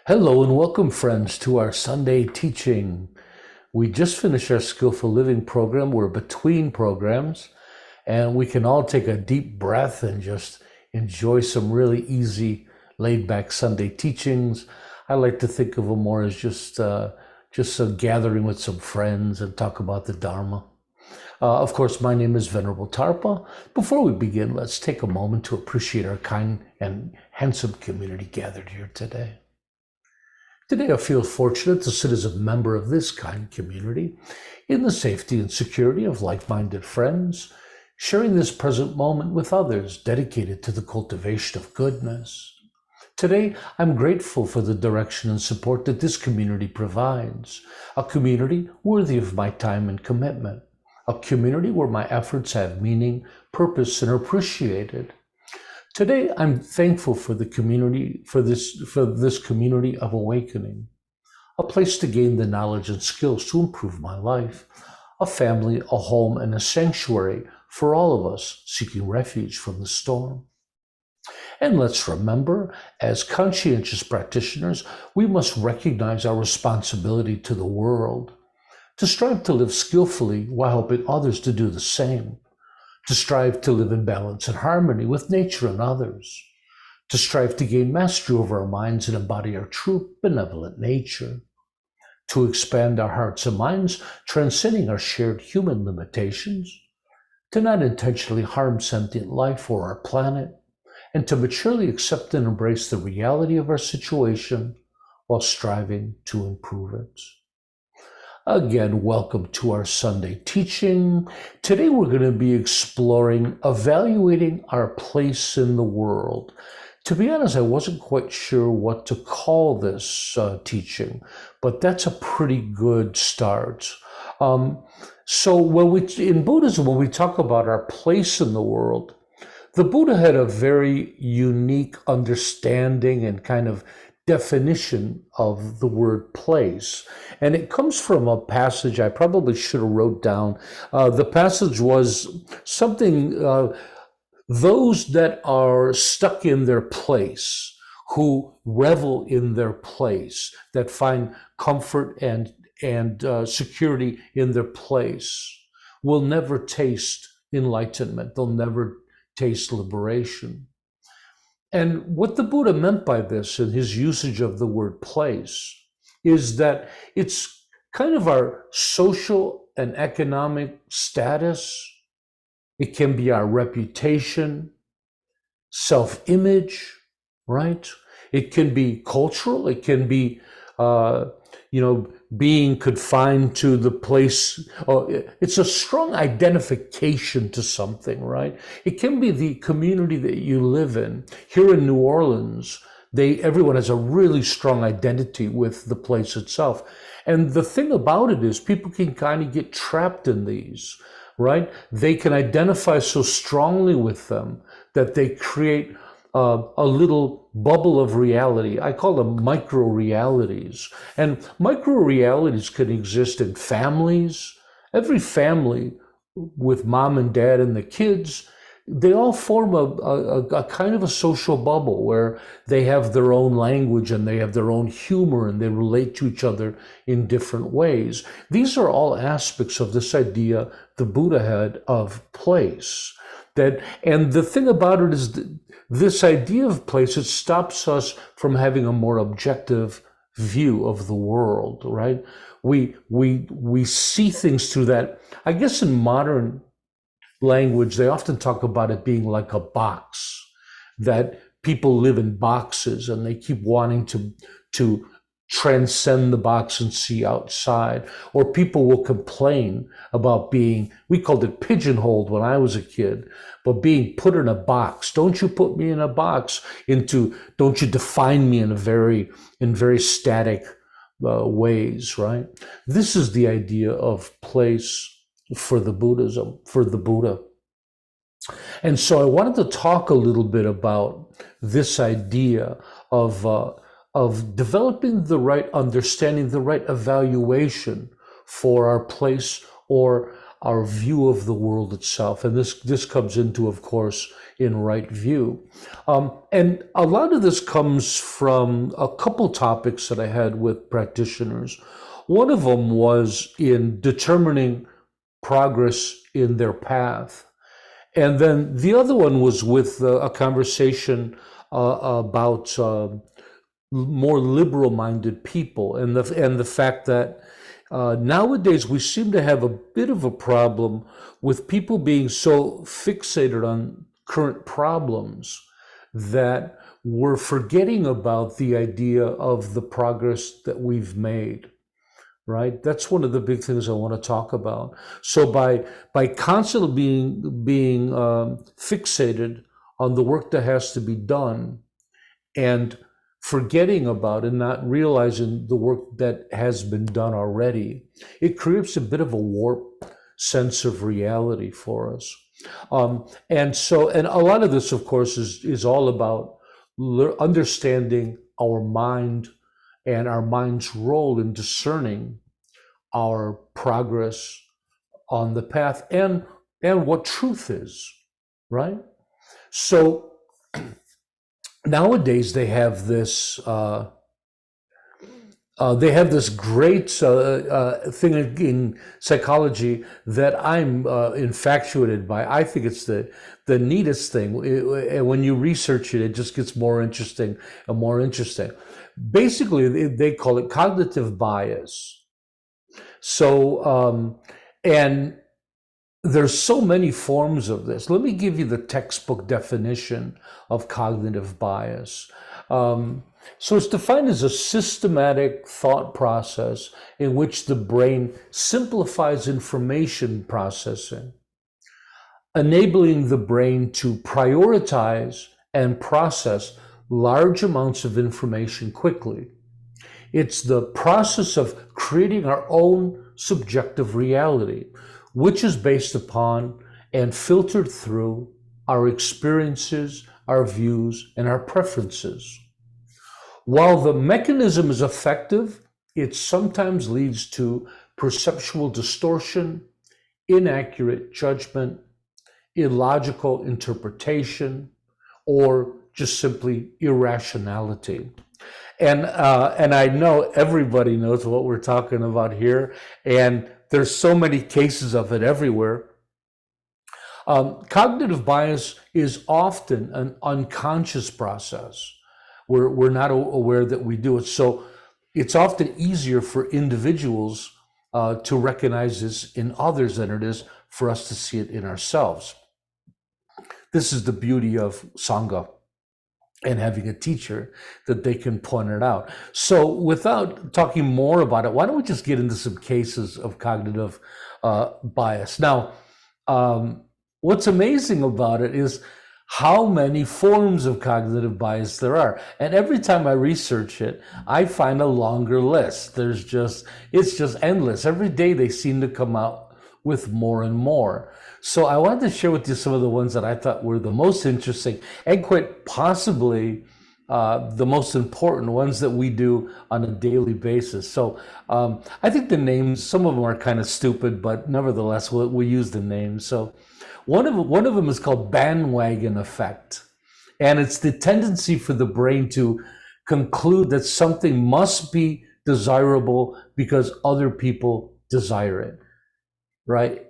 Hello and welcome, friends, to our Sunday teaching. We just finished our Skillful Living program. We're between programs, and we can all take a deep breath and just enjoy some really easy, laid-back Sunday teachings. I like to think of them more as just a gathering with some friends and talk about the Dharma. Of course, my name is Venerable Tarpa. Before we begin, let's take a moment to appreciate our kind and handsome community gathered here today. Today, I feel fortunate to sit as a member of this kind community in the safety and security of like-minded friends, sharing this present moment with others dedicated to the cultivation of goodness. Today, I'm grateful for the direction and support that this community provides, a community worthy of my time and commitment, a community where my efforts have meaning, purpose, and are appreciated. Today, I'm thankful for the community, for this community of awakening, a place to gain the knowledge and skills to improve my life, a family, a home, and a sanctuary for all of us seeking refuge from the storm. And let's remember, as conscientious practitioners, we must recognize our responsibility to the world, to strive to live skillfully while helping others to do the same, to strive to live in balance and harmony with nature and others, to strive to gain mastery over our minds and embody our true benevolent nature, to expand our hearts and minds, transcending our shared human limitations, to not intentionally harm sentient life or our planet, and to maturely accept and embrace the reality of our situation while striving to improve it. Again, welcome to our Sunday teaching. Today we're going to be exploring evaluating our place in the world. To be honest, I wasn't quite sure what to call this teaching, but that's a pretty good start. So in Buddhism, when we talk about our place in the world, the Buddha had a very unique understanding and kind of definition of the word place. And it comes from a passage I probably should have wrote down. The passage was something, those that are stuck in their place, who revel in their place, that find comfort and security in their place, will never taste enlightenment. They'll never taste liberation. And what the Buddha meant by this in his usage of the word place is that it's kind of our social and economic status. It can be our reputation, self-image, right? It can be cultural. It can be, being confined to the place. It's a strong identification to something, right? It can be the community that you live in. Here in New Orleans, everyone has a really strong identity with the place itself. And the thing about it is people can kind of get trapped in these, right? They can identify so strongly with them that they create a little bubble of reality. I call them micro realities. And micro realities can exist in families. Every family with mom and dad and the kids, they all form a kind of a social bubble where they have their own language and they have their own humor and they relate to each other in different ways. These are all aspects of this idea the Buddha had of place. And the thing about it is that this idea of place, it stops us from having a more objective view of the world, right? We see things through that. I guess in modern language, they often talk about it being like a box, that people live in boxes and they keep wanting to transcend the box and see outside. Or people will complain about being, we called it pigeonholed when I was a kid, but being put in a box. Don't you put me in a box don't you define me in very static ways, right? This is the idea of place for the Buddha. And so I wanted to talk a little bit about this idea of developing the right understanding, the right evaluation for our place, or our view of the world itself. And this comes into, of course, in right view. And a lot of this comes from a couple topics that I had with practitioners. One of them was in determining progress in their path. And then the other one was with a conversation about more liberal-minded people, and the fact that nowadays we seem to have a bit of a problem with people being so fixated on current problems that we're forgetting about the idea of the progress that we've made. Right? That's one of the big things I want to talk about. So by constantly being fixated on the work that has to be done and forgetting about and not realizing the work that has been done already, it creates a bit of a warped sense of reality for us. And a lot of this, of course, is all about understanding our mind and our mind's role in discerning our progress on the path and what truth is, right? So nowadays they have this great thing in psychology that I'm infatuated by. I think it's the neatest thing. And when you research it, it just gets more interesting and more interesting. Basically, they call it cognitive bias. So, and there's so many forms of this. Let me give you the textbook definition of cognitive bias. So it's defined as a systematic thought process in which the brain simplifies information processing, enabling the brain to prioritize and process large amounts of information quickly. It's the process of creating our own subjective reality, which is based upon and filtered through our experiences, our views, and our preferences. While the mechanism is effective, it sometimes leads to perceptual distortion, inaccurate judgment, illogical interpretation, or just simply irrationality. And I know everybody knows what we're talking about here, and there's so many cases of it everywhere. Cognitive bias is often an unconscious process. We're not aware that we do it. So it's often easier for individuals to recognize this in others than it is for us to see it in ourselves. This is the beauty of Sangha and having a teacher that they can point it out. So without talking more about it, why don't we just get into some cases of cognitive bias? Now, what's amazing about it is how many forms of cognitive bias there are. And every time I research it, I find a longer list. It's just endless. Every day they seem to come out with more and more. So I wanted to share with you some of the ones that I thought were the most interesting and quite possibly the most important ones that we do on a daily basis. So I think the names, some of them are kind of stupid, but nevertheless, we'll use the names. So one of them is called bandwagon effect. And it's the tendency for the brain to conclude that something must be desirable because other people desire it, right?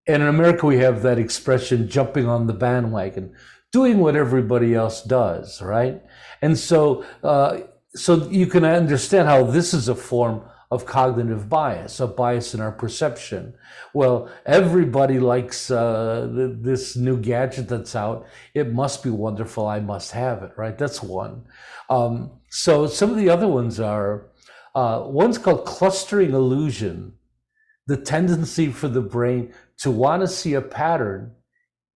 And in America, we have that expression, jumping on the bandwagon, doing what everybody else does, right? And so you can understand how this is a form of cognitive bias, a bias in our perception. Well, everybody likes this new gadget that's out. It must be wonderful. I must have it, right? That's one. So some of the other ones are, one's called clustering illusion, the tendency for the brain to want to see a pattern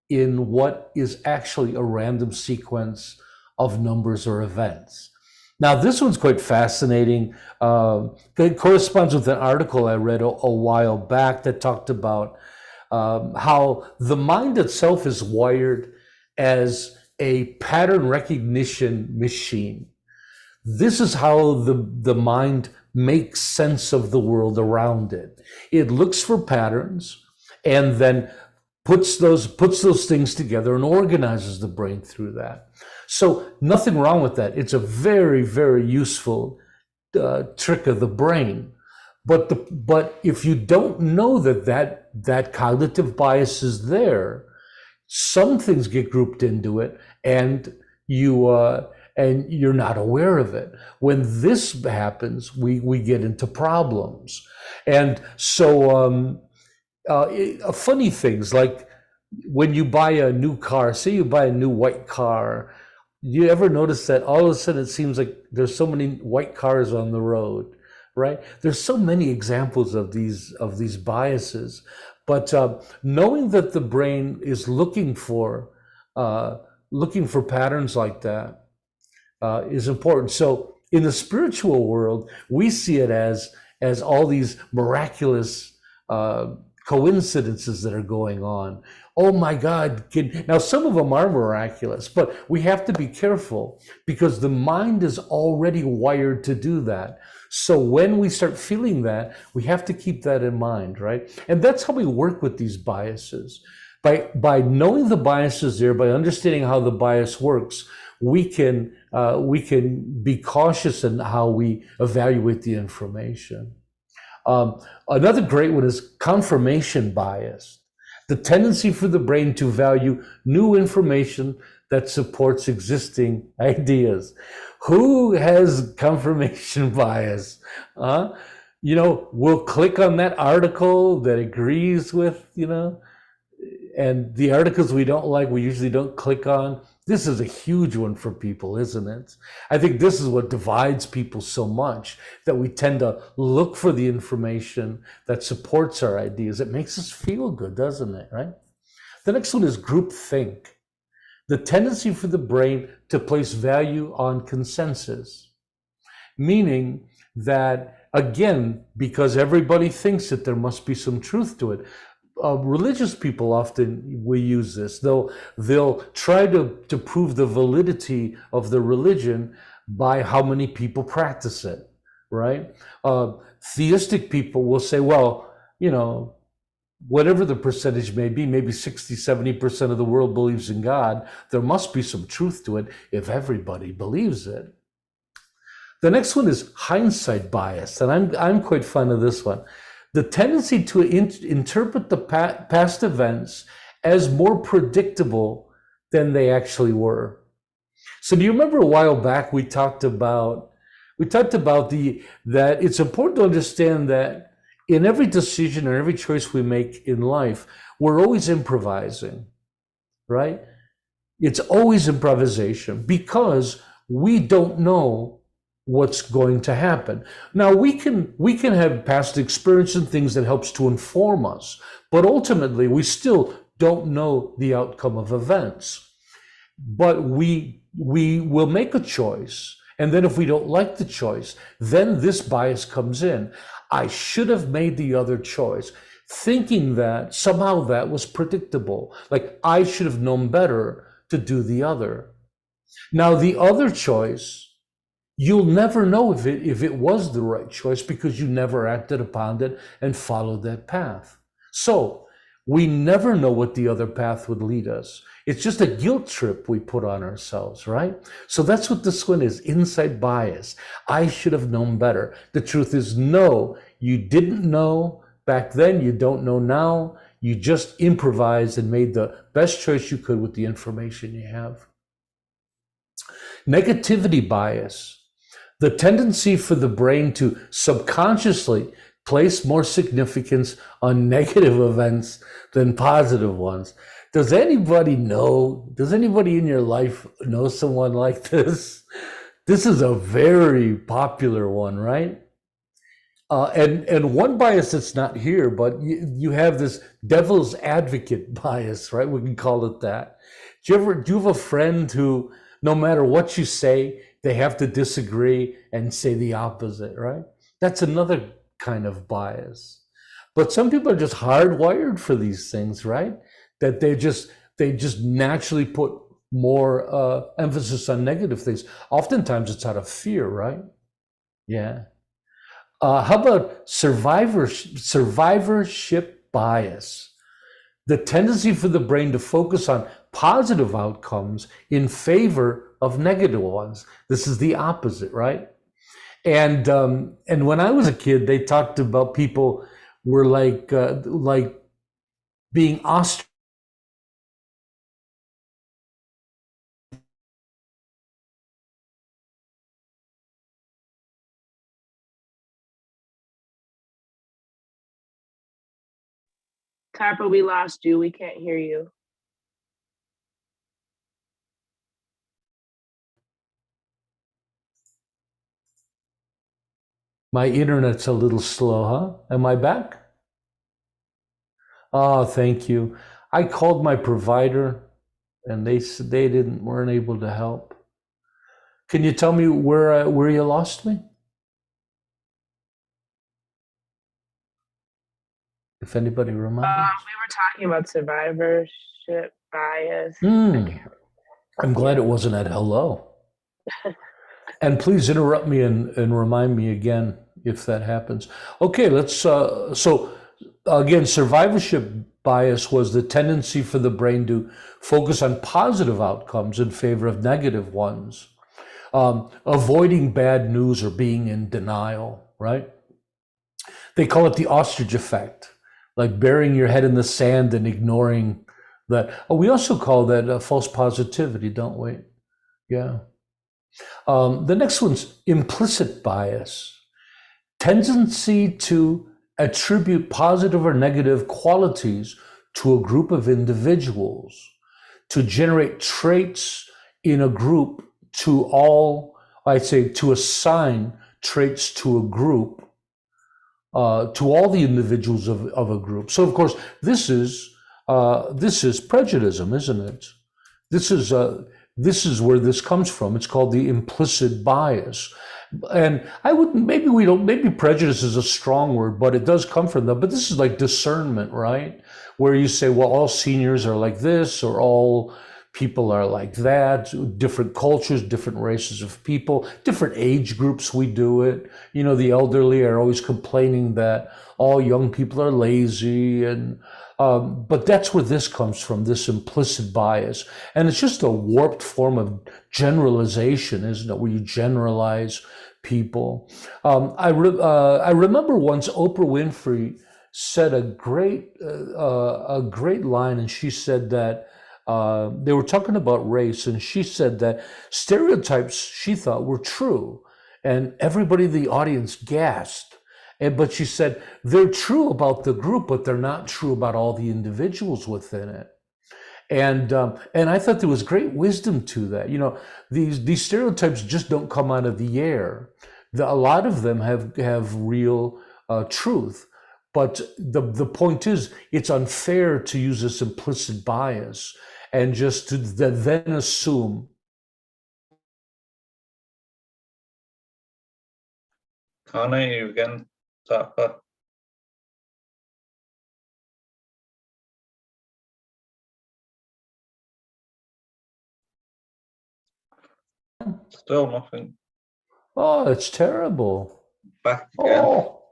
in what is actually a random sequence of numbers or events. Now, this one's quite fascinating. It corresponds with an article I read a while back that talked about how the mind itself is wired as a pattern recognition machine. This is how the mind makes sense of the world around it. It looks for patterns, and then puts those things together and organizes the brain through that. So nothing wrong with that. It's a very, very useful trick of the brain. But if you don't know that cognitive bias is there, some things get grouped into it, and you're not aware of it. When this happens, we get into problems. And so funny things like when you buy a new car, say you buy a new white car, you ever notice that all of a sudden it seems like there's so many white cars on the road, right? There's so many examples of these biases, but knowing that the brain is looking for patterns like that is important. So in the spiritual world, we see it as all these miraculous coincidences that are going on. Oh my God. Now, some of them are miraculous, but we have to be careful because the mind is already wired to do that. So when we start feeling that, we have to keep that in mind, right? And that's how we work with these biases. By knowing the biases there, by understanding how the bias works, we can be cautious in how we evaluate the information. Another great one is confirmation bias, the tendency for the brain to value new information that supports existing ideas. Who has confirmation bias? We'll click on that article that agrees with, and the articles we don't like, we usually don't click on. This is a huge one for people, isn't it? I think this is what divides people so much, that we tend to look for the information that supports our ideas. It makes us feel good, doesn't it, right? The next one is groupthink, the tendency for the brain to place value on consensus, meaning that, again, because everybody thinks that there must be some truth to it. Religious people often will use this. They'll try to prove the validity of the religion by how many people practice it, right? Theistic people will say, well, whatever the percentage may be, maybe 60, 70% of the world believes in God. There must be some truth to it if everybody believes it. The next one is hindsight bias, and I'm quite fond of this one. The tendency to interpret the past events as more predictable than they actually were. So do you remember a while back we talked about that it's important to understand that in every decision or every choice we make in life, we're always improvising, right? It's always improvisation because we don't know what's going to happen. Now we can have past experience and things that helps to inform us, but ultimately we still don't know the outcome of events. But we will make a choice, and then if we don't like the choice, then this bias comes in. I should have made the other choice, thinking that somehow that was predictable. Like I should have known better to do the other. Now the other choice, you'll never know if it was the right choice because you never acted upon it and followed that path. So we never know what the other path would lead us. It's just a guilt trip we put on ourselves, right? So that's what this one is, insight bias. I should have known better. The truth is, no, you didn't know back then, you don't know now. You just improvised and made the best choice you could with the information you have. Negativity bias, the tendency for the brain to subconsciously place more significance on negative events than positive ones. Does anybody in your life know someone like this? This is a very popular one, right? And one bias that's not here, but you have this devil's advocate bias, right? We can call it that. Do you have a friend who, no matter what you say, they have to disagree and say the opposite, right? That's another kind of bias. But some people are just hardwired for these things, right? That they just naturally put more emphasis on negative things. Oftentimes it's out of fear, right? Yeah. How about survivorship bias? the tendency for the brain to focus on positive outcomes in favor of negative ones. This is the opposite, right? And when I was a kid, they talked about people were like being ostracized. Tarpa, we lost you. We can't hear you. My internet's a little slow, huh? Am I back? Oh, thank you. I called my provider, and they said they weren't able to help. Can you tell me where you lost me? If anybody remembers. We were talking about survivorship bias. I'm glad it wasn't at hello. And please interrupt me and remind me again if that happens. Okay, let's, so again, survivorship bias was the tendency for the brain to focus on positive outcomes in favor of negative ones, avoiding bad news or being in denial, right? They call it the ostrich effect, like burying your head in the sand and ignoring that. Oh, we also call that false positivity, don't we? Yeah. The next one's implicit bias, tendency to attribute positive or negative qualities to a group of individuals, to generate traits in a group to all, I'd say, to assign traits to a group, to all the individuals of a group. So, of course, this is prejudice, isn't it? This is where this comes from. It's called the implicit bias. And maybe prejudice is a strong word, but it does come from that. But this is like discernment, right? Where you say, well, all seniors are like this, or all people are like that, different cultures, different races of people, different age groups we do it. You know, the elderly are always complaining that all young people are lazy, but that's where this comes from, this implicit bias. And it's just a warped form of generalization, isn't it? Where you generalize people. I remember once Oprah Winfrey said a great line, and she said that they were talking about race, and she said that stereotypes she thought were true, and everybody in the audience gasped. But she said they're true about the group, but they're not true about all the individuals within it. And I thought there was great wisdom to that. You know, these stereotypes just don't come out of the air. A lot of them have real truth. But the point is, it's unfair to use this implicit bias and just to then assume. Can't hear you again, Tarpa. Still nothing. Oh, it's terrible. Back again. Oh,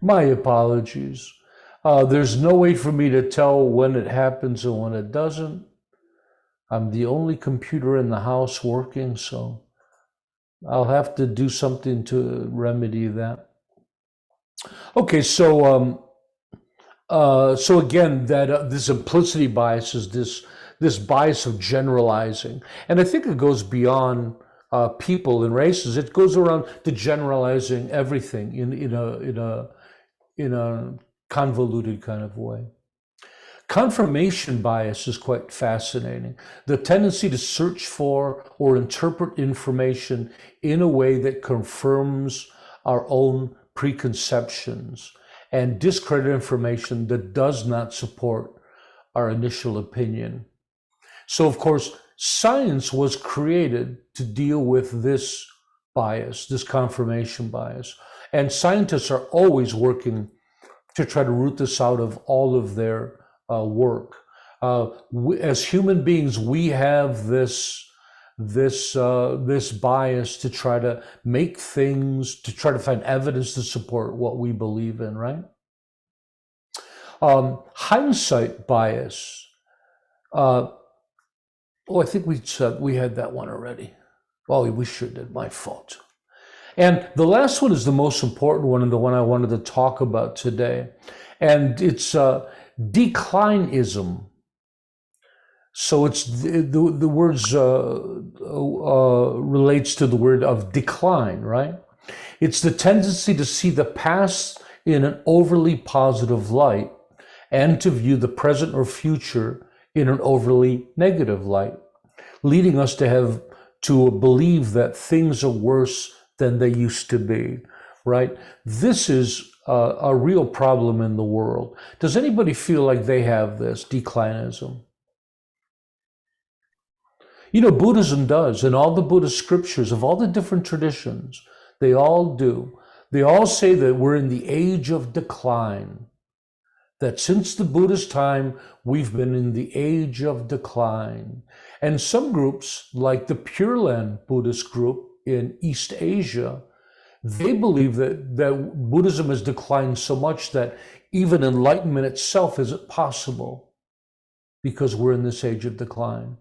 my apologies. There's no way for me to tell when it happens and when it doesn't. I'm the only computer in the house working, so I'll have to do something to remedy that. Okay, so again, that this implicity bias is this bias of generalizing, and I think it goes beyond people and races. It goes around to generalizing everything in a convoluted kind of way. Confirmation bias is quite fascinating. The tendency to search for or interpret information in a way that confirms our own preconceptions and discredit information that does not support our initial opinion. So, of course, science was created to deal with this bias, this confirmation bias. And scientists are always working to try to root this out of all of their work. As human beings, we have this bias to try to make things, to try to find evidence to support what we believe in, right? Hindsight bias. I think we had that one already. Oh, we should have. My fault. And the last one is the most important one and the one I wanted to talk about today. And it's declinism. So it's the words relates to the word of decline, right? It's the tendency to see the past in an overly positive light and to view the present or future in an overly negative light, leading us to believe that things are worse than they used to be, right? This is a real problem in the world. Does anybody feel like they have this declinism? You know, Buddhism does, and all the Buddhist scriptures of all the different traditions, they all do. They all say that we're in the age of decline, that since the Buddhist time, we've been in the age of decline. And some groups, like the Pure Land Buddhist group in East Asia, they believe that Buddhism has declined so much that even enlightenment itself isn't possible because we're in this age of decline.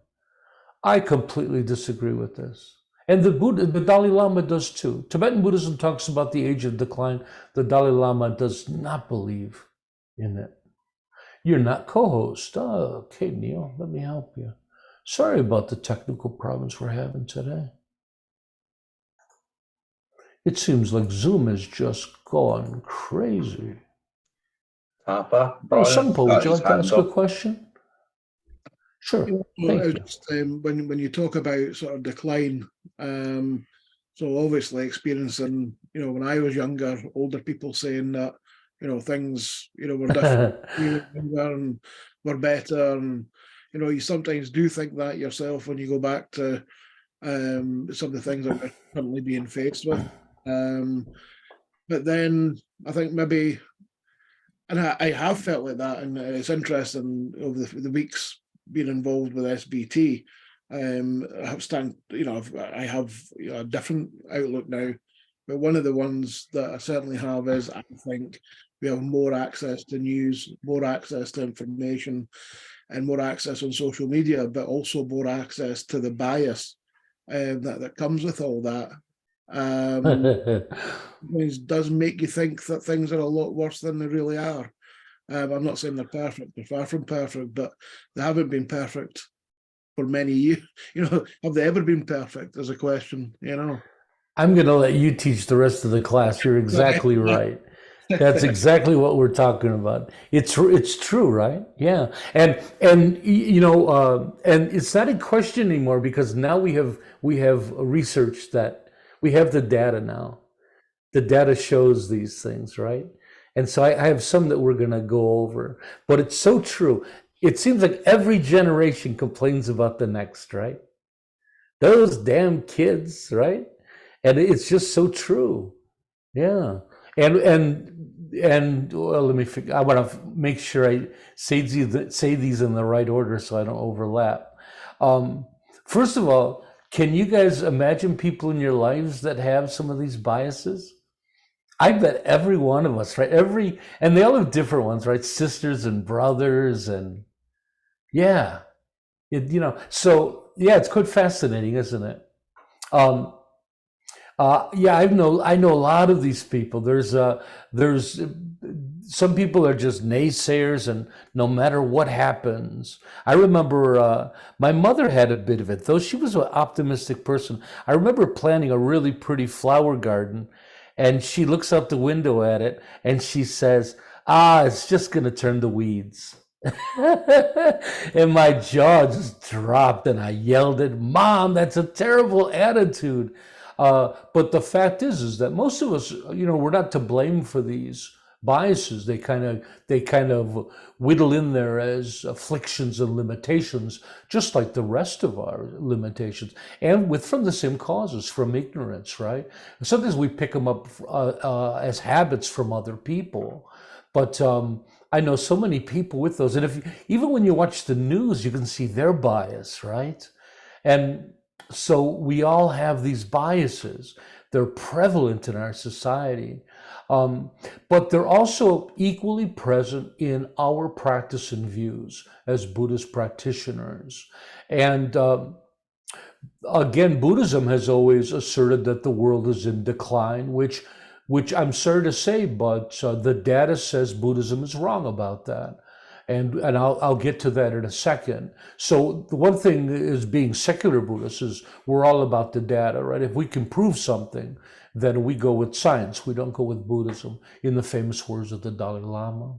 I completely disagree with this. And the Dalai Lama does too. Tibetan Buddhism talks about the age of decline. The Dalai Lama does not believe in it. You're not co-host. Oh, okay, Neil, let me help you. Sorry about the technical problems we're having today. It seems like Zoom is just going crazy. Tarpa, Oh, Sungpo, would you his like to hand ask a up. question? Sure. Well, Thank you. just, when you talk about sort of decline, so obviously experiencing, when I was younger, older people saying that, things, were different, we were younger and were better, and you sometimes do think that yourself when you go back to some of the things that we're currently being faced with. But then I think maybe, and I have felt like that, and it's interesting over the weeks being involved with SBT. I have a different outlook now, but one of the ones that I certainly have is I think we have more access to news, more access to information, and more access on social media, but also more access to the bias that comes with all that. It does make you think that things are a lot worse than they really are. I'm not saying they're perfect, they're far from perfect, but they haven't been perfect for many years. Have they ever been perfect is a question, I'm going to let you teach the rest of the class. You're exactly right. That's exactly what we're talking about. It's true, right? Yeah. And it's not a question anymore because now we have research that we have the data now. The data shows these things, right? And so I have some that we're going to go over, but it's so true. It seems like every generation complains about the next, right? Those damn kids, right? And it's just so true. Yeah. And well, let me figure, I want to make sure I say these in the right order so I don't overlap. First of all, can you guys imagine people in your lives that have some of these biases? I bet every one of us, right? And they all have different ones, right? Sisters and brothers, and yeah, so yeah, it's quite fascinating, isn't it? Yeah, I know a lot of these people. There's some people are just naysayers, and no matter what happens. I remember my mother had a bit of it, though she was an optimistic person. I remember planting a really pretty flower garden, and she looks out the window at it, and she says, it's just going to turn to weeds. And my jaw just dropped, and I yelled at Mom, that's a terrible attitude. But the fact is that most of us, we're not to blame for these biases. They kind of whittle in there as afflictions and limitations, just like the rest of our limitations, and from the same causes, from ignorance, right? Sometimes we pick them up as habits from other people, but I know so many people with those, and even when you watch the news, you can see their bias, right? And so we all have these biases They're prevalent in our society. But they're also equally present in our practice and views as Buddhist practitioners. And again, Buddhism has always asserted that the world is in decline, which I'm sorry to say, but the data says Buddhism is wrong about that. And I'll get to that in a second. So the one thing is, being secular Buddhists, is we're all about the data, right? If we can prove something, then we go with science. We don't go with Buddhism, in the famous words of the Dalai Lama.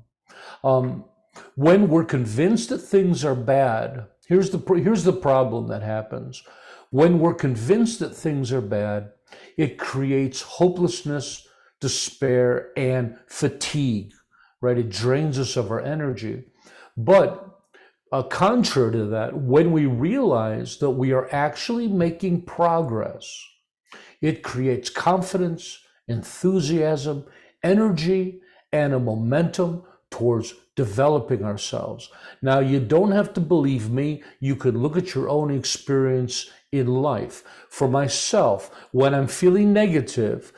When we're convinced that things are bad, here's the problem that happens. When we're convinced that things are bad, it creates hopelessness, despair, and fatigue, right? It drains us of our energy. But contrary to that, when we realize that we are actually making progress, it creates confidence, enthusiasm, energy, and a momentum towards developing ourselves. Now, you don't have to believe me. You could look at your own experience in life. For myself, when I'm feeling negative,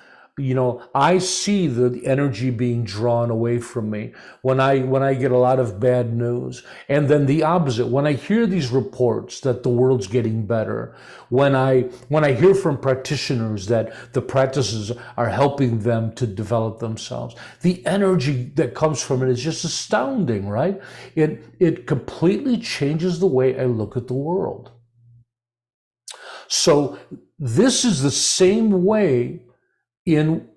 I see the energy being drawn away from me when I get a lot of bad news. And then the opposite, when I hear these reports that the world's getting better, when I hear from practitioners that the practices are helping them to develop themselves, the energy that comes from it is just astounding, right? It completely changes the way I look at the world. So this is the same way in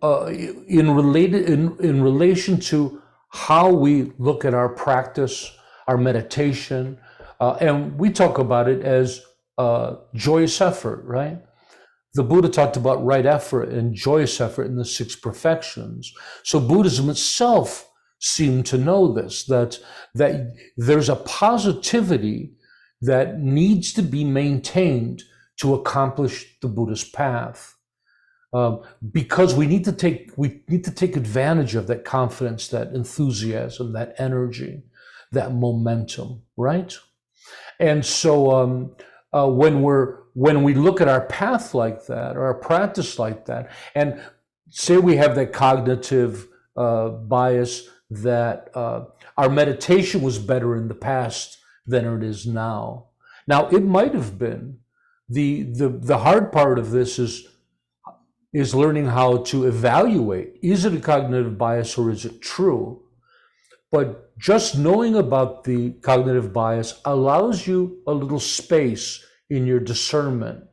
relation to how we look at our practice, our meditation, and we talk about it as joyous effort, right? The Buddha talked about right effort and joyous effort in the 6 perfections. So Buddhism itself seemed to know this, that there's a positivity that needs to be maintained to accomplish the Buddhist path. Because we need to take advantage of that confidence, that enthusiasm, that energy, that momentum, right? And so when we look at our path like that, or our practice like that, and say we have that cognitive bias that our meditation was better in the past than it is now. Now, it might have been. The hard part of this is learning how to evaluate, is it a cognitive bias or is it true? But just knowing about the cognitive bias allows you a little space in your discernment.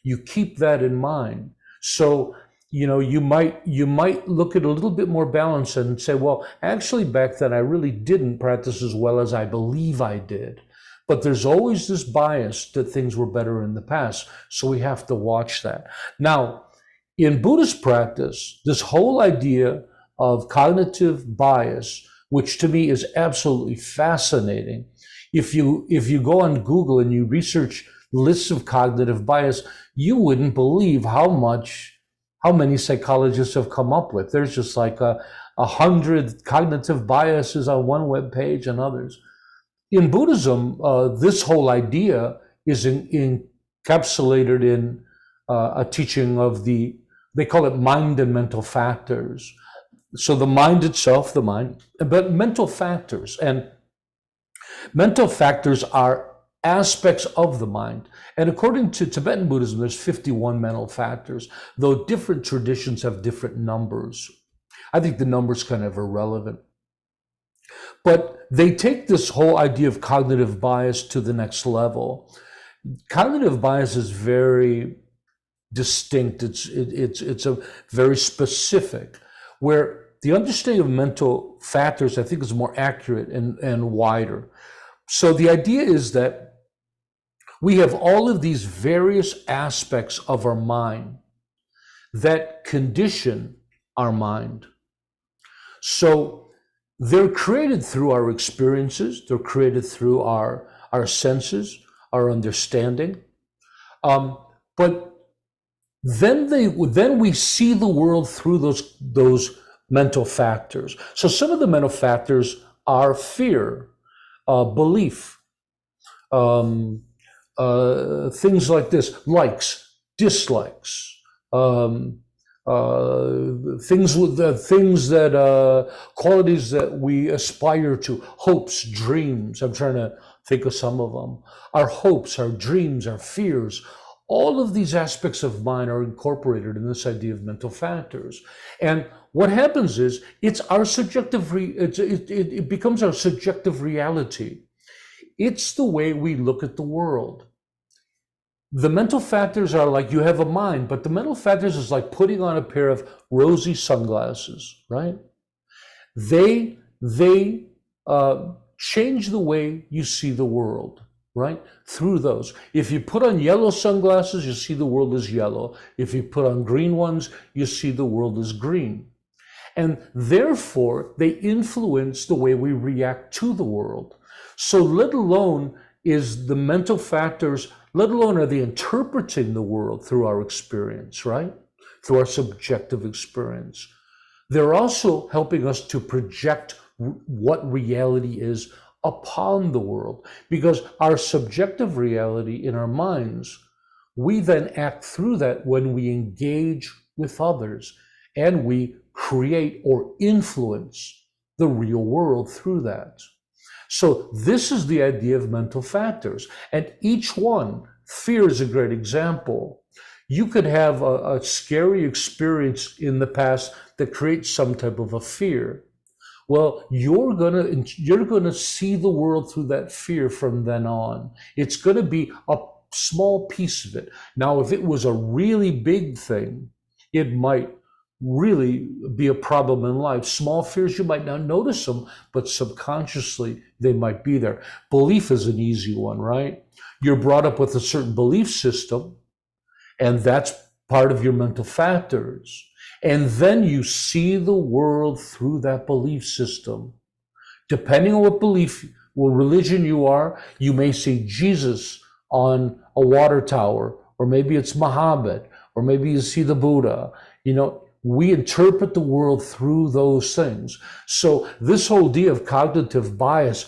You keep that in mind. So, you might look at a little bit more balance and say, well, actually back then I really didn't practice as well as I believe I did. But there's always this bias that things were better in the past. So we have to watch that. Now, in Buddhist practice, this whole idea of cognitive bias, which to me is absolutely fascinating. If you go on Google and you research lists of cognitive bias, you wouldn't believe how many psychologists have come up with. There's just like 100 cognitive biases on one web page and others. In Buddhism, this whole idea is encapsulated in a teaching of they call it mind and mental factors. So the mind itself, but mental factors. And mental factors are aspects of the mind. And according to Tibetan Buddhism, there's 51 mental factors, though different traditions have different numbers. I think the number's kind of irrelevant. But they take this whole idea of cognitive bias to the next level. Cognitive bias is very distinct. It's a very specific, where the understanding of mental factors, I think, is more accurate and wider. So the idea is that we have all of these various aspects of our mind that condition our mind. So they're created through our experiences, they're created through our senses, our understanding. But then we see the world through those mental factors. So some of the mental factors are fear, belief, things like this, likes, dislikes, qualities that we aspire to, hopes, dreams. I'm trying to think of some of them. Our hopes, our dreams, our fears, all of these aspects of mind are incorporated in this idea of mental factors. And what happens is it's our subjective, it becomes our subjective reality. It's the way we look at the world. The mental factors are like, you have a mind, but the mental factors is like putting on a pair of rosy sunglasses, right? They change the way you see the world, right? Through those. If you put on yellow sunglasses, you see the world as yellow. If you put on green ones, you see the world as green. And therefore, they influence the way we react to the world. So let alone is the mental factors, let alone are they interpreting the world through our experience, right? Through our subjective experience. They're also helping us to project what reality is upon the world, because our subjective reality in our minds, we then act through that when we engage with others, and we create or influence the real world through that. So this is the idea of mental factors, and each one, fear is a great example. You could have a scary experience in the past that creates some type of a fear. Well, you're gonna see the world through that fear from then on. It's gonna be a small piece of it. Now, if it was a really big thing, it might really be a problem in life. Small fears, you might not notice them, but subconsciously they might be there. Belief is an easy one, right? You're brought up with a certain belief system, and that's part of your mental factors. And then you see the world through that belief system. Depending on what religion you are, you may see Jesus on a water tower, or maybe it's Muhammad, or maybe you see the Buddha. We interpret the world through those things. So this whole idea of cognitive bias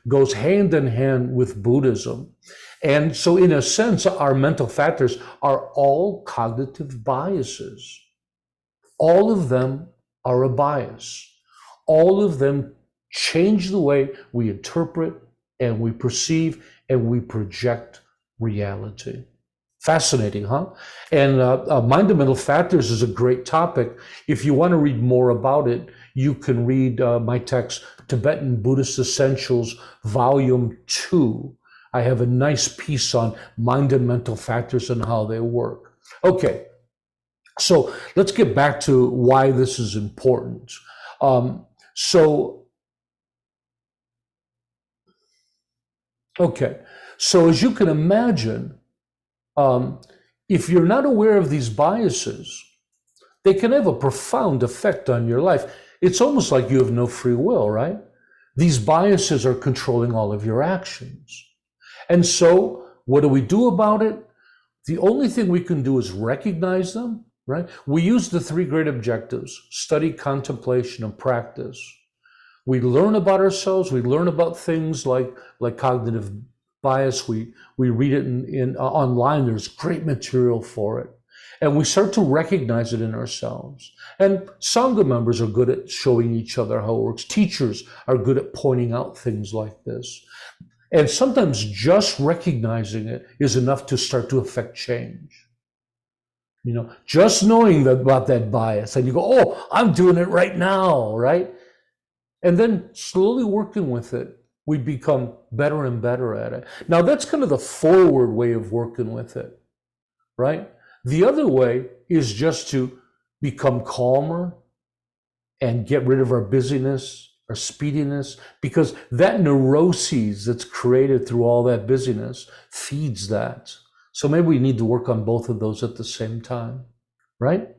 goes hand in hand with Buddhism. And so in a sense, our mental factors are all cognitive biases. All of them are a bias. All of them change the way we interpret and we perceive and we project reality. Fascinating, huh? And mind and mental factors is a great topic. If you want to read more about it, you can read my text, Tibetan Buddhist Essentials, Volume 2. I have a nice piece on mind and mental factors and how they work. Okay, so let's get back to why this is important. So as you can imagine, if you're not aware of these biases, they can have a profound effect on your life. It's almost like you have no free will, right? These biases are controlling all of your actions. And so what do we do about it? The only thing we can do is recognize them, right? We use the three great objectives: study, contemplation, and practice. We learn about ourselves. We learn about things like cognitive bias. We read it in online. There's great material for it. And we start to recognize it in ourselves. And Sangha members are good at showing each other how it works. Teachers are good at pointing out things like this. And sometimes just recognizing it is enough to start to affect change. Just knowing about that bias, and you go, oh, I'm doing it right now, right? And then slowly working with it, we become better and better at it. Now, that's kind of the forward way of working with it, right? The other way is just to become calmer and get rid of our busyness, our speediness, because that neuroses that's created through all that busyness feeds that. So maybe we need to work on both of those at the same time, right?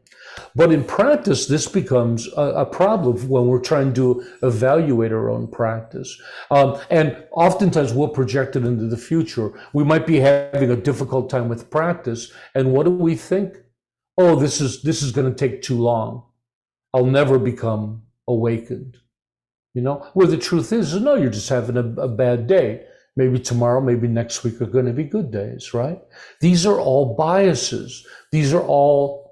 But in practice, this becomes a problem when we're trying to evaluate our own practice. And oftentimes we'll project it into the future. We might be having a difficult time with practice, and what do we think? Oh, this is going to take too long. I'll never become awakened. Where the truth is, no, you're just having a bad day. Maybe tomorrow, maybe next week are going to be good days, right? These are all biases. These are all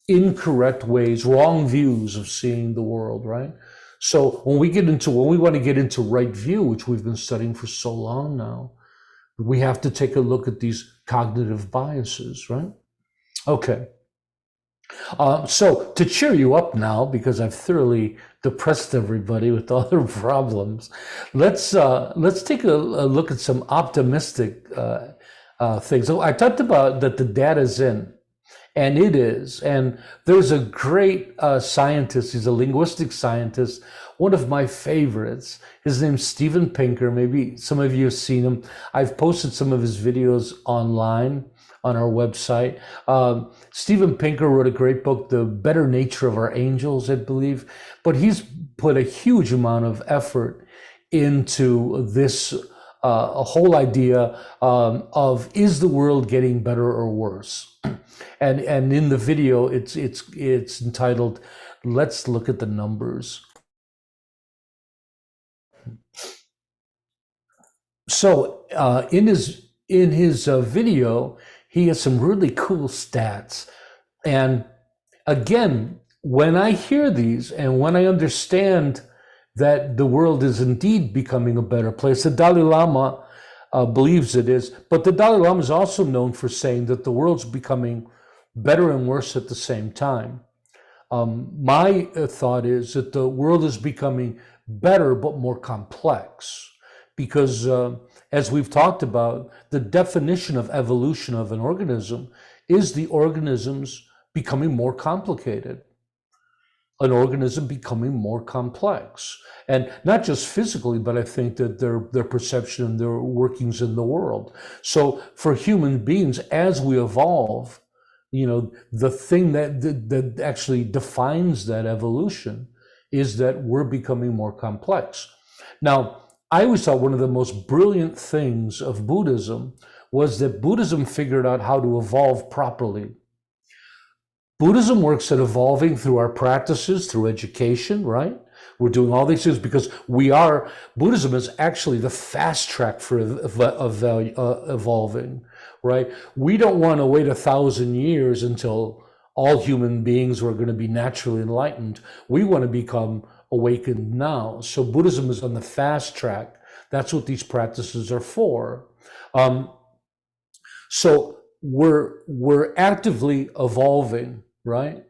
incorrect ways, wrong views of seeing the world, right? So when we want to get into right view, which we've been studying for so long now, we have to take a look at these cognitive biases, right? Okay. So to cheer you up now, because I've thoroughly depressed everybody with all their problems, let's take a look at some optimistic things. So I talked about that the data's in, and it is. And there's a great scientist. He's a linguistic scientist, one of my favorites. His name's Steven Pinker. Maybe some of you have seen him. I've posted some of his videos online on our website. Steven Pinker wrote a great book, The Better Nature of Our Angels, I believe. But he's put a huge amount of effort into this whole idea of, is the world getting better or worse? And in the video, it's entitled, Let's Look at the Numbers. So in his video, he has some really cool stats. And again, when I hear these and when I understand that the world is indeed becoming a better place, the Dalai Lama believes it is, but the Dalai Lama is also known for saying that the world's becoming better and worse at the same time. My thought is that the world is becoming better but more complex, because as we've talked about, the definition of evolution of an organism is the organisms becoming more complicated, an organism becoming more complex, and not just physically, but I think that their perception and their workings in the world. So for human beings, as we evolve, the thing that actually defines that evolution is that we're becoming more complex. Now, I always thought one of the most brilliant things of Buddhism was that Buddhism figured out how to evolve properly. Buddhism works at evolving through our practices, through education, right? We're doing all these things because Buddhism is actually the fast track for evolving, right? We don't want to wait 1,000 years until all human beings are going to be naturally enlightened. We want to become awakened now. So Buddhism is on the fast track. That's what these practices are for. So we're actively evolving, right?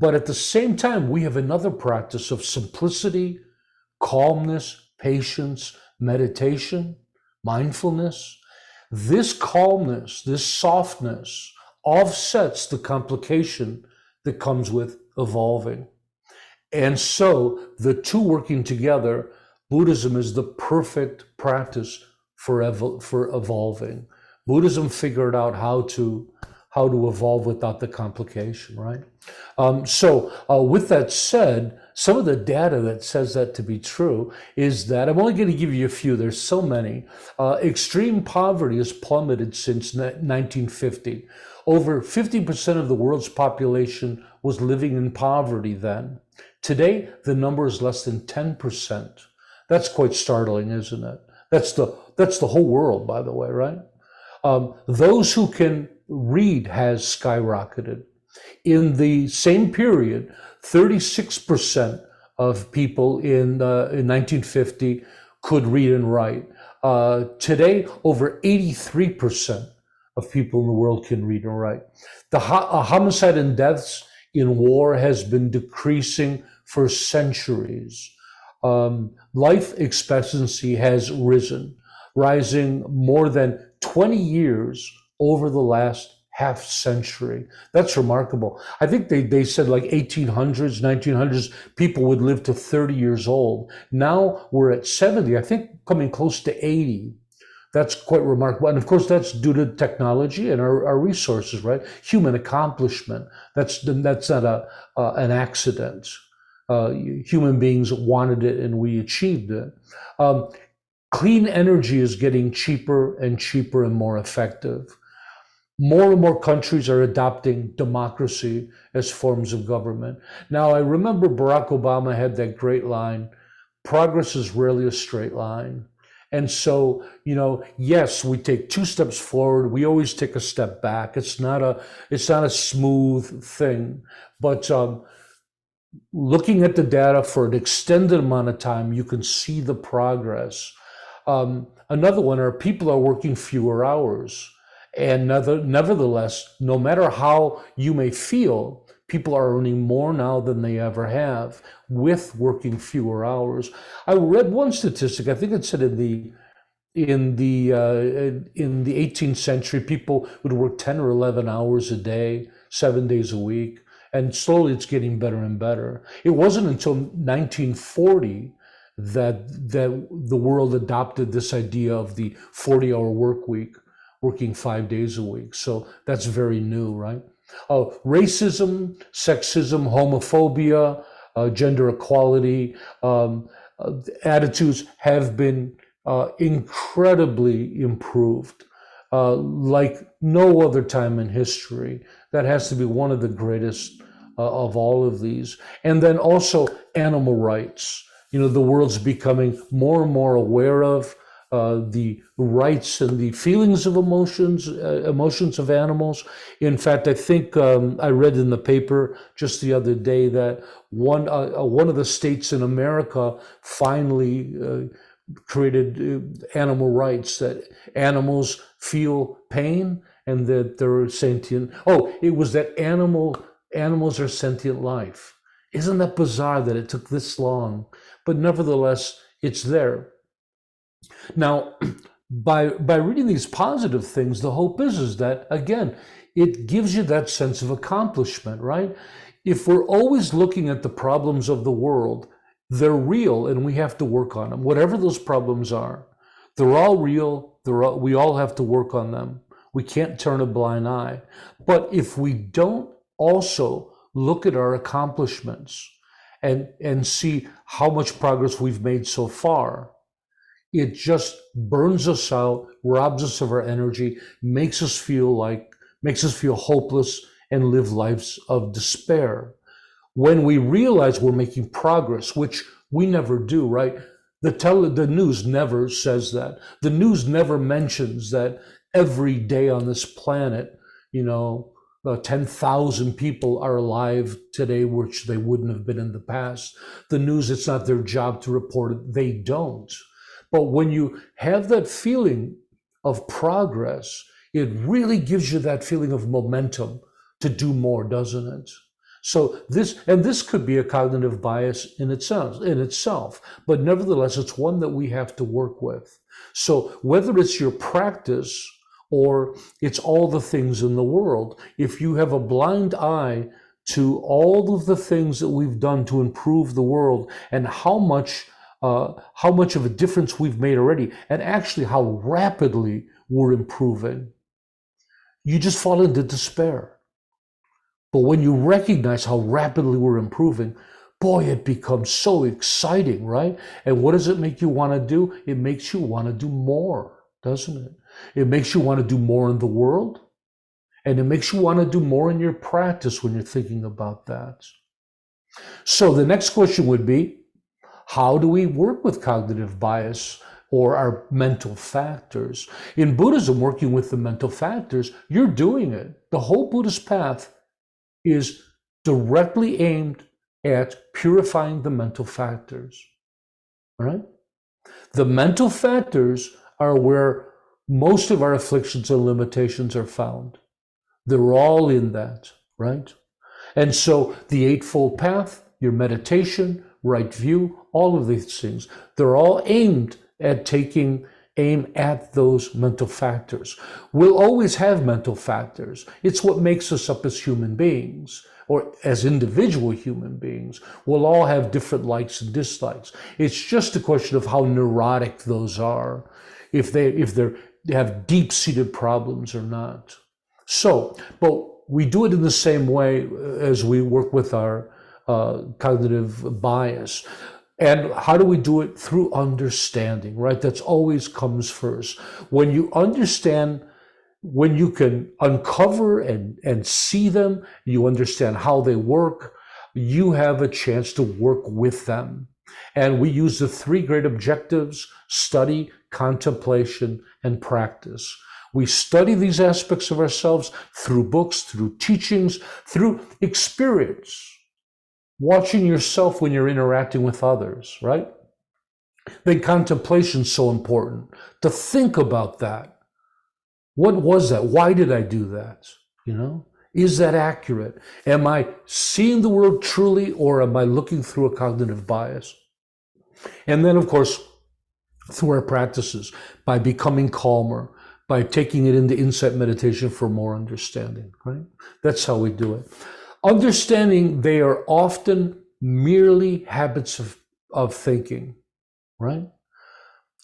But at the same time, we have another practice of simplicity, calmness, patience, meditation, mindfulness. This calmness, this softness offsets the complication that comes with evolving. And so the two working together, Buddhism is the perfect practice for evolving. Buddhism figured out how to evolve without the complication, right? So with that said, some of the data that says that to be true is that, I'm only going to give you a few, there's so many. Extreme poverty has plummeted since 1950. Over 50% of the world's population was living in poverty then. Today, the number is less than 10%. That's quite startling, isn't it? That's the whole world, by the way, right? Those who can read has skyrocketed. In the same period, 36% of people in 1950 could read and write. Today, over 83% of people in the world can read and write. The homicide and deaths in war has been decreasing for centuries. Life expectancy has risen, rising more than 20 years over the last half century. That's remarkable. I think they said like 1800s, 1900s, people would live to 30 years old. Now we're at 70, I think coming close to 80. That's quite remarkable. And of course, that's due to technology and our resources, right? Human accomplishment. That's not an accident. Human beings wanted it and we achieved it. Clean energy is getting cheaper and cheaper and more effective. More and more countries are adopting democracy as forms of government. Now, I remember Barack Obama had that great line, progress is rarely a straight line. And so, yes, we take 2 steps forward. We always take a step back. It's not a smooth thing, but looking at the data for an extended amount of time, you can see the progress. Another one are people are working fewer hours. And nevertheless, no matter how you may feel, people are earning more now than they ever have with working fewer hours. I read one statistic, I think it said in the 18th century, people would work 10 or 11 hours a day, 7 days a week. And slowly it's getting better and better. It wasn't until 1940 that the world adopted this idea of the 40-hour work week, working 5 days a week. So that's very new, right? Racism, sexism, homophobia, gender equality, attitudes have been incredibly improved, like no other time in history. That has to be one of the greatest of all of these. And then also animal rights. The world's becoming more and more aware of the rights and the feelings of emotions of animals. In fact, I think I read in the paper just the other day that one of the states in America finally created animal rights, that animals feel pain and that they're sentient. Oh, it was that animals are sentient life. Isn't that bizarre that it took this long? But nevertheless, it's there. Now, by reading these positive things, the hope is that, again, it gives you that sense of accomplishment, right? If we're always looking at the problems of the world, they're real and we have to work on them. Whatever those problems are, they're all real. We all have to work on them. We can't turn a blind eye. But if we don't also look at our accomplishments and see how much progress we've made so far, it just burns us out, robs us of our energy, makes us feel hopeless and live lives of despair. When we realize we're making progress, which we never do, right? The news never says that. The news never mentions that every day on this planet, 10,000 people are alive today, which they wouldn't have been in the past. The news, it's not their job to report it. They don't. But when you have that feeling of progress, it really gives you that feeling of momentum to do more, doesn't it? So this could be a cognitive bias in itself, but nevertheless, it's one that we have to work with. So whether it's your practice or it's all the things in the world, if you have a blind eye to all of the things that we've done to improve the world and how much of a difference we've made already, and actually how rapidly we're improving, you just fall into despair. But when you recognize how rapidly we're improving, boy, it becomes so exciting, right? And what does it make you want to do? It makes you want to do more, doesn't it? It makes you want to do more in the world, and it makes you want to do more in your practice when you're thinking about that. So the next question would be, how do we work with cognitive bias or our mental factors? In Buddhism, working with the mental factors, you're doing it. The whole Buddhist path is directly aimed at purifying the mental factors, right? The mental factors are where most of our afflictions and limitations are found. They're all in that, right? And so the Eightfold Path, your meditation, right view, all of these things, they're all aimed at taking aim at those mental factors. We'll always have mental factors. It's what makes us up as human beings, or as individual human beings. We'll all have different likes and dislikes. It's just a question of how neurotic those are, if they have deep-seated problems or not. So, but we do it in the same way as we work with our cognitive bias. And how do we do it? Through understanding, right? That's always comes first. When you understand, when you can uncover and see them, you understand how they work, you have a chance to work with them. And we use the 3 great objectives: study, contemplation, and practice. We study these aspects of ourselves through books, through teachings, through experience, watching yourself when you're interacting with others, right? Then contemplation is so important, to think about that. What was that? Why did I do that? You know, is that accurate? Am I seeing the world truly, or am I looking through a cognitive bias? And then, of course, through our practices, by becoming calmer, by taking it into insight meditation for more understanding, right? That's how we do it. Understanding they are often merely habits of thinking, right?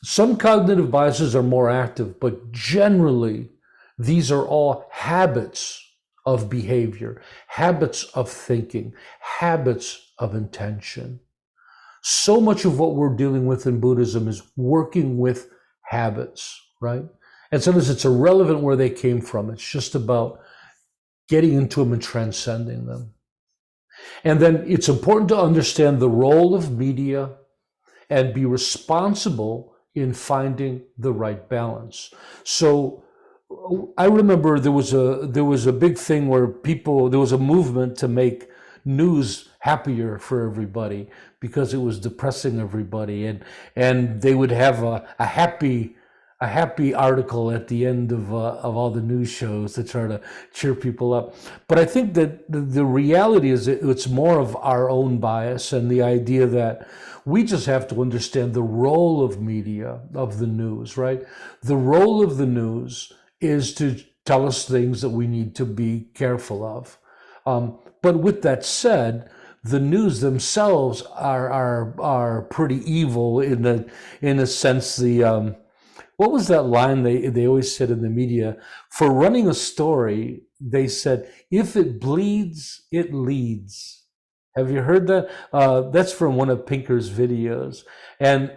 Some cognitive biases are more active, but generally, these are all habits of behavior, habits of thinking, habits of intention. So much of what we're dealing with in Buddhism is working with habits, right? And sometimes it's irrelevant where they came from. It's just about getting into them and transcending them. And then it's important to understand the role of media and be responsible in finding the right balance. So I remember there was a big thing where there was a movement to make news happier for everybody because it was depressing everybody, and they would have a happy article at the end of all the news shows to try to cheer people up. But I think that the reality is it's more of our own bias, and the idea that we just have to understand the role of media, of the news, right? The role of the news is to tell us things that we need to be careful of. But with that said, the news themselves are pretty evil in a sense. What was that line they always said in the media? For running a story, they said, if it bleeds, it leads. Have you heard that? That's from one of Pinker's videos. And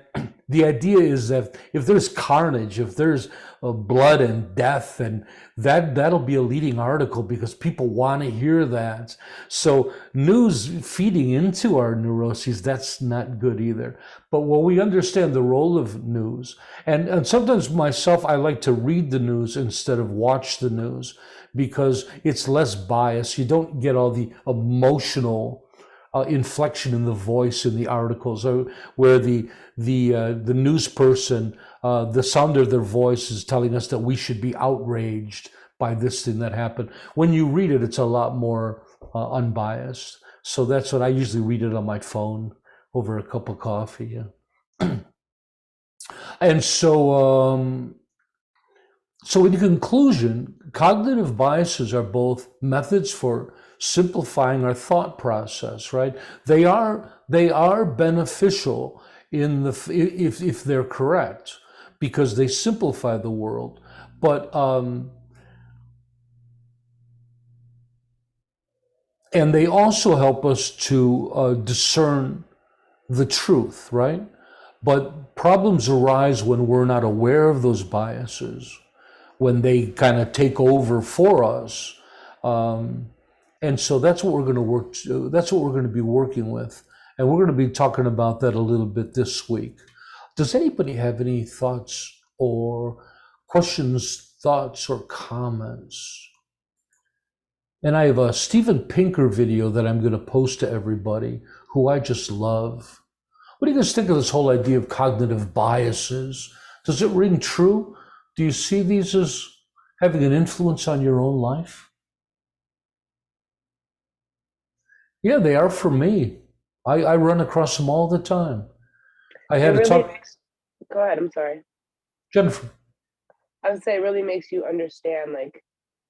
the idea is that if there's carnage, if there's blood and death, and that'll be a leading article because people want to hear that. So news feeding into our neuroses, that's not good either. But when we understand the role of news, and sometimes myself, I like to read the news instead of watch the news because it's less biased. You don't get all the emotional inflection in the voice in the articles, where the news person, the sound of their voice is telling us that we should be outraged by this thing that happened. When you read it, it's a lot more unbiased. So that's what I usually read it on my phone over a cup of coffee. Yeah. And so in conclusion, cognitive biases are both methods for simplifying our thought process, right? They are beneficial if they're correct, because they simplify the world. But and they also help us to discern the truth, right? But problems arise when we're not aware of those biases, when they kind of take over for us. And so that's what we're going to work to. That's what we're going to be working with. And we're going to be talking about that a little bit this week. Does anybody have any thoughts or questions, thoughts, or comments? And I have a Steven Pinker video that I'm going to post to everybody, who I just love. What do you guys think of this whole idea of cognitive biases? Does it ring true? Do you see these as having an influence on your own life? Yeah, they are for me. I run across them all the time. I had It to really talk. go ahead, I'm sorry. Jennifer. I would say it really makes you understand, like,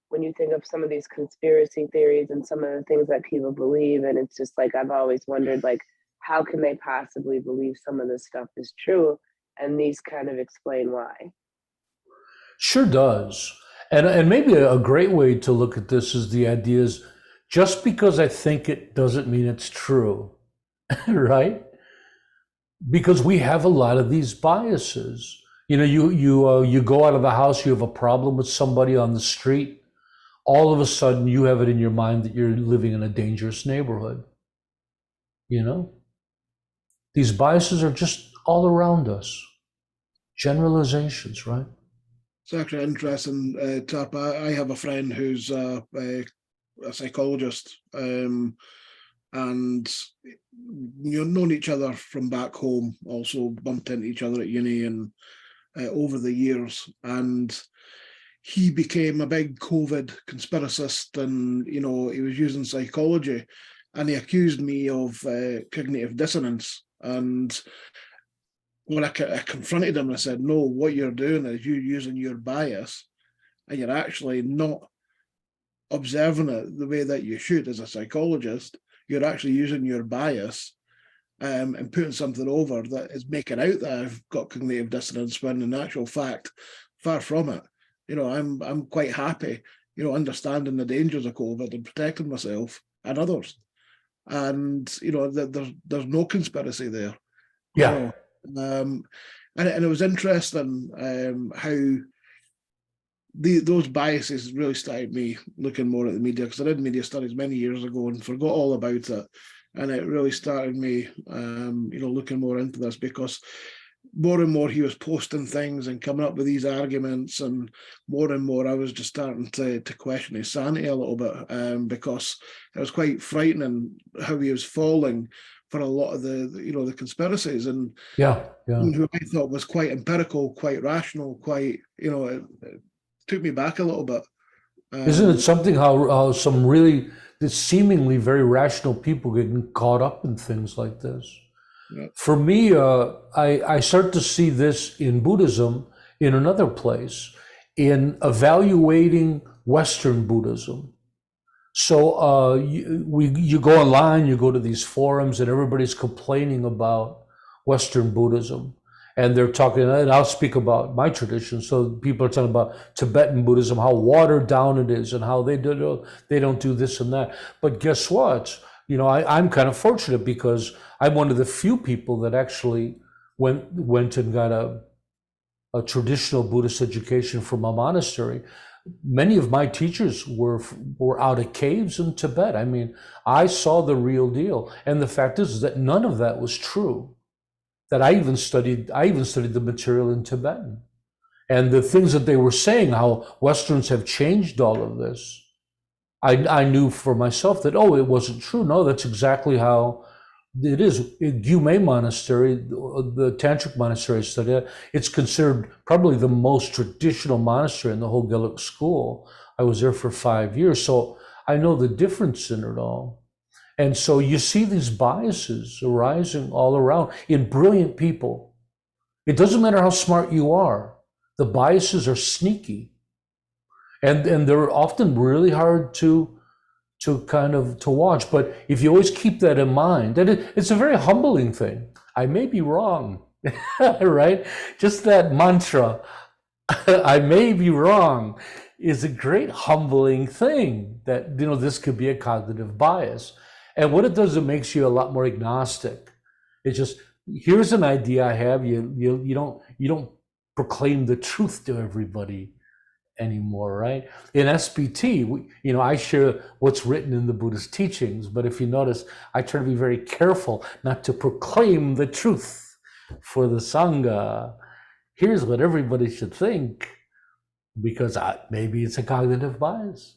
when you think of some of these conspiracy theories and some of the things that people believe, and it's just like, I've always wondered, like, how can they possibly believe some of this stuff is true? And these kind of explain why. Sure does. And maybe a great way to look at this is the idea is, just because I think it doesn't mean it's true, right? Because we have a lot of these biases. You know, you go out of the house, you have a problem with somebody on the street, all of a sudden you have it in your mind that you're living in a dangerous neighborhood. You know, these biases are just all around us. Generalizations, right? It's actually interesting, Tarpa. I have a friend who's a psychologist, and known each other from back home. Also bumped into each other at uni and over the years, and he became a big COVID conspiracist, and he was using psychology, and he accused me of cognitive dissonance. And when I confronted him, I said, "No, what you're doing is you're using your bias, and you're actually not observing it the way that you should as a psychologist. You're actually using your bias and putting something over that is making out that I've got cognitive dissonance, when in actual fact, far from it. I'm quite happy, understanding the dangers of COVID and protecting myself and others. And there's no conspiracy there. Yeah. And it was interesting how those biases really started me looking more at the media, because I did media studies many years ago and forgot all about it. And it really started me, looking more into this, because more and more he was posting things and coming up with these arguments, and more I was just starting to question his sanity a little bit, because it was quite frightening how he was falling for a lot of the conspiracies, and who I thought was quite empirical, quite rational, quite, it took me back a little bit. Isn't it something how some really seemingly very rational people get caught up in things like this? Yeah. For me, I start to see this in Buddhism in another place, in evaluating Western Buddhism. So you go online, you go to these forums, and everybody's complaining about Western Buddhism. And they're talking, and I'll speak about my tradition. So people are talking about Tibetan Buddhism, how watered down it is, and how they don't do this and that. But guess what? I'm kind of fortunate, because I'm one of the few people that actually went and got a traditional Buddhist education from a monastery. Many of my teachers were out of caves in Tibet. I mean, I saw the real deal. And the fact is that none of that was true. That I even studied the material in Tibetan. And the things that they were saying, how Westerns have changed all of this, I knew for myself that, it wasn't true. No, that's exactly how it is. Gyumé Monastery, the Tantric monastery I studied at, it's considered probably the most traditional monastery in the whole Gelug school. I was there for 5 years, so I know the difference in it all. And so you see these biases arising all around in brilliant people. It doesn't matter how smart you are. The biases are sneaky. And they're often really hard to watch. But if you always keep that in mind, and it's a very humbling thing. I may be wrong, right? Just that mantra, I may be wrong, is a great humbling thing, that this could be a cognitive bias. And what it does, it makes you a lot more agnostic. It's just, here's an idea I have. You don't proclaim the truth to everybody anymore, right? In SBT, I share what's written in the Buddhist teachings, but if you notice, I try to be very careful not to proclaim the truth for the Sangha. Here's what everybody should think, because maybe it's a cognitive bias.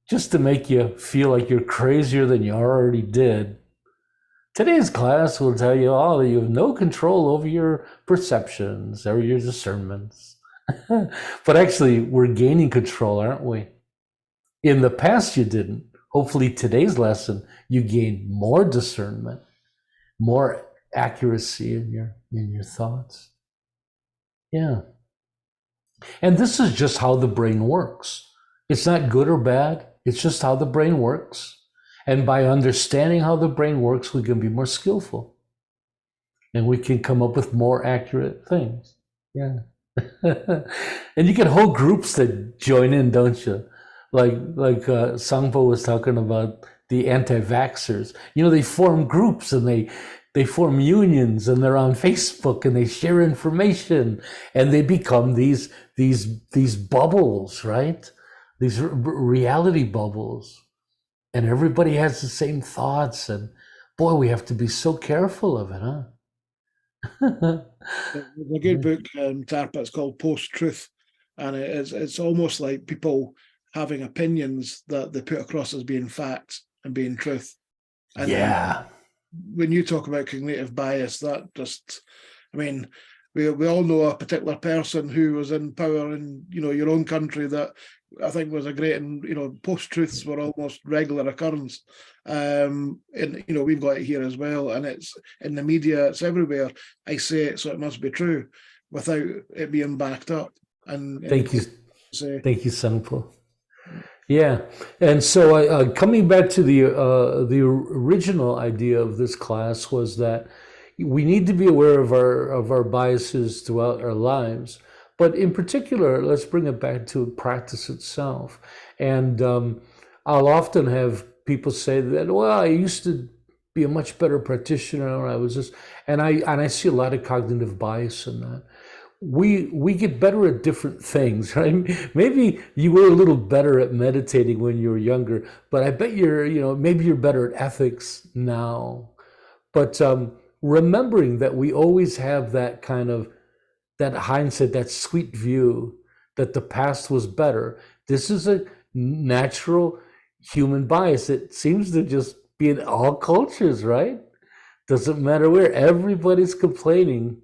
Just to make you feel like you're crazier than you already did. Today's class will tell you all that you have no control over your perceptions or your discernments. But actually, we're gaining control, aren't we? In the past, you didn't. Hopefully, today's lesson, you gain more discernment, more accuracy in your thoughts. Yeah. And this is just how the brain works. It's not good or bad. It's just how the brain works. And by understanding how the brain works, we can be more skillful. And we can come up with more accurate things. Yeah. And you get whole groups that join in, don't you? Like Sangpo was talking about the anti-vaxxers. They form groups, and they form unions, and they're on Facebook, and they share information, and they become these bubbles, right? These reality bubbles, and everybody has the same thoughts, and Boy, we have to be so careful of it, huh? There's a good book, Tarpa, it's called Post-Truth, and it's almost like people having opinions that they put across as being facts and being truth. And Yeah. when you talk about cognitive bias, that just, I mean, we all know a particular person who was in power in, you know, your own country that I think was a great, and, you know, post-truths were almost regular occurrence. And, you know, we've got it here as well, and it's in the media, it's everywhere. I say it, so it must be true, without it being backed up. And Thank you. Say, Thank you, Sanpo. Yeah, and so coming back to the original idea of this class was that we need to be aware of our biases throughout our lives, but in particular, let's bring it back to practice itself. And I'll often have people say that, well, I used to be a much better practitioner, or I was this, and I see a lot of cognitive bias in that. We get better at different things, right? Maybe you were a little better at meditating when you were younger, but I bet maybe you're better at ethics now. But remembering that we always have that kind of, that hindsight, that sweet view that the past was better. This is a natural human bias. It seems to just be in all cultures, right? Doesn't matter where, everybody's complaining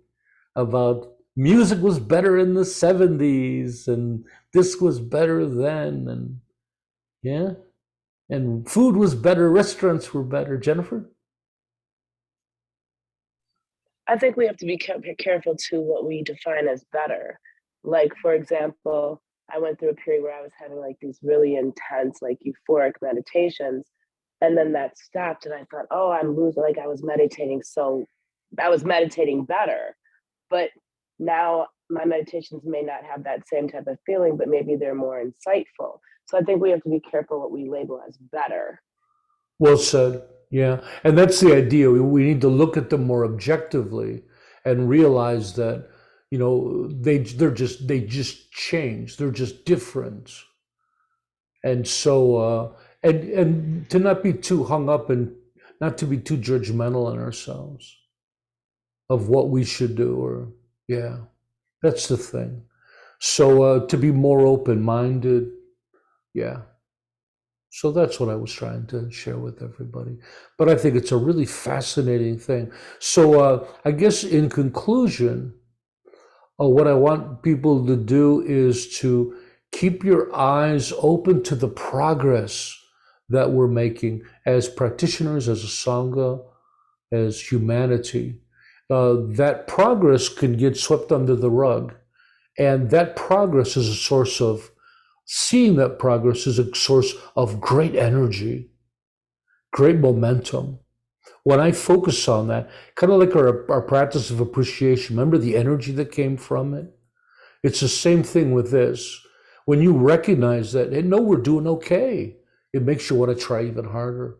about music was better in the 70s and this was better then, and yeah, and food was better, restaurants were better. Jennifer? I think we have to be careful too what we define as better. Like, for example, I went through a period where I was having like these really intense, like euphoric meditations. And then that stopped and I thought, oh, I'm losing, like I was meditating better. But now my meditations may not have that same type of feeling, but maybe they're more insightful. So I think we have to be careful what we label as better. Well said. Yeah, and that's the idea. We need to look at them more objectively and realize that, you know, they just change. They're just different. And so and to not be too hung up and not to be too judgmental on ourselves of what we should do, or yeah, that's the thing. So to be more open-minded, yeah. So that's what I was trying to share with everybody. But I think it's a really fascinating thing. So I guess in conclusion, what I want people to do is to keep your eyes open to the progress that we're making as practitioners, as a Sangha, as humanity. That progress can get swept under the rug. And that progress is a source of, seeing that progress is a source of great energy, great momentum. When I focus on that, kind of like our practice of appreciation, remember the energy that came from it? It's the same thing with this. When you recognize that, and know we're doing okay, it makes you want to try even harder.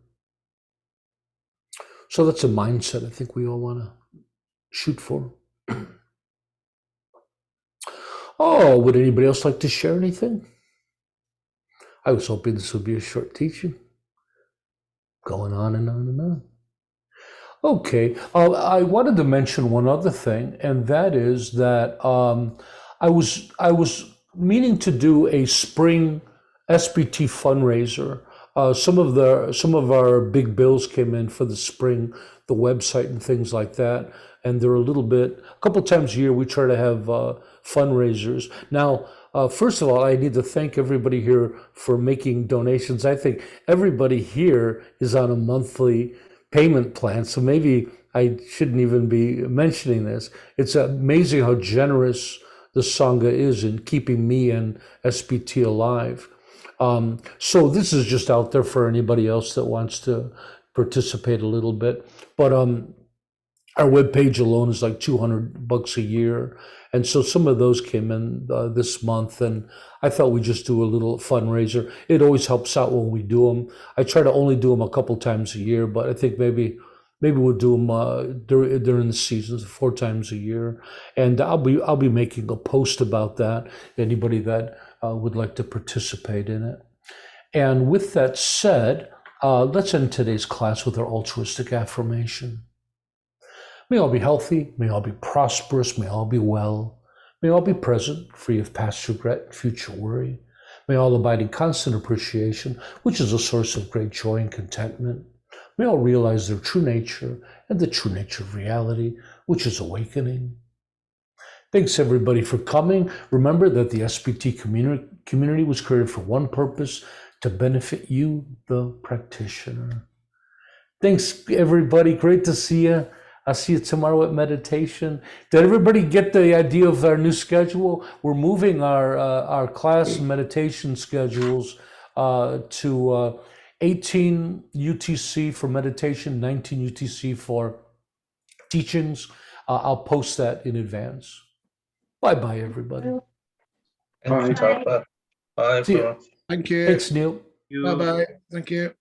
So that's a mindset I think we all want to shoot for. Oh, would anybody else like to share anything? I was hoping this would be a short teaching. Going on and on and on. Okay, I wanted to mention one other thing, and that is that I was meaning to do a spring SBT fundraiser. Some of our big bills came in for the spring, the website and things like that, and they're a couple times a year we try to have fundraisers. Now, first of all, I need to thank everybody here for making donations. I think everybody here is on a monthly payment plan, so maybe I shouldn't even be mentioning this. It's amazing how generous the Sangha is in keeping me and SBT alive. So this is just out there for anybody else that wants to participate a little bit. But our webpage alone is like $200 a year. And so some of those came in this month, and I thought we'd just do a little fundraiser. It always helps out when we do them. I try to only do them a couple times a year, but I think maybe we'll do them during the seasons 4 times a year. And I'll be making a post about that. Anybody that would like to participate in it. And with that said, Let's end today's class with our altruistic affirmation. May all be healthy, may all be prosperous, may all be well, may all be present, free of past regret and future worry. May all abide in constant appreciation, which is a source of great joy and contentment. May all realize their true nature and the true nature of reality, which is awakening. Thanks everybody for coming. Remember that the SBT community was created for one purpose, to benefit you, the practitioner. Thanks everybody, great to see you. I'll see you tomorrow at meditation. Did everybody get the idea of our new schedule? We're moving our class and meditation schedules to 18 UTC for meditation, 19 UTC for teachings. I'll post that in advance. Bye-bye, everybody. Thank you, Tarpa. Bye, See ya. everyone. Thank you. Thanks, Neil. Bye bye. Thank you.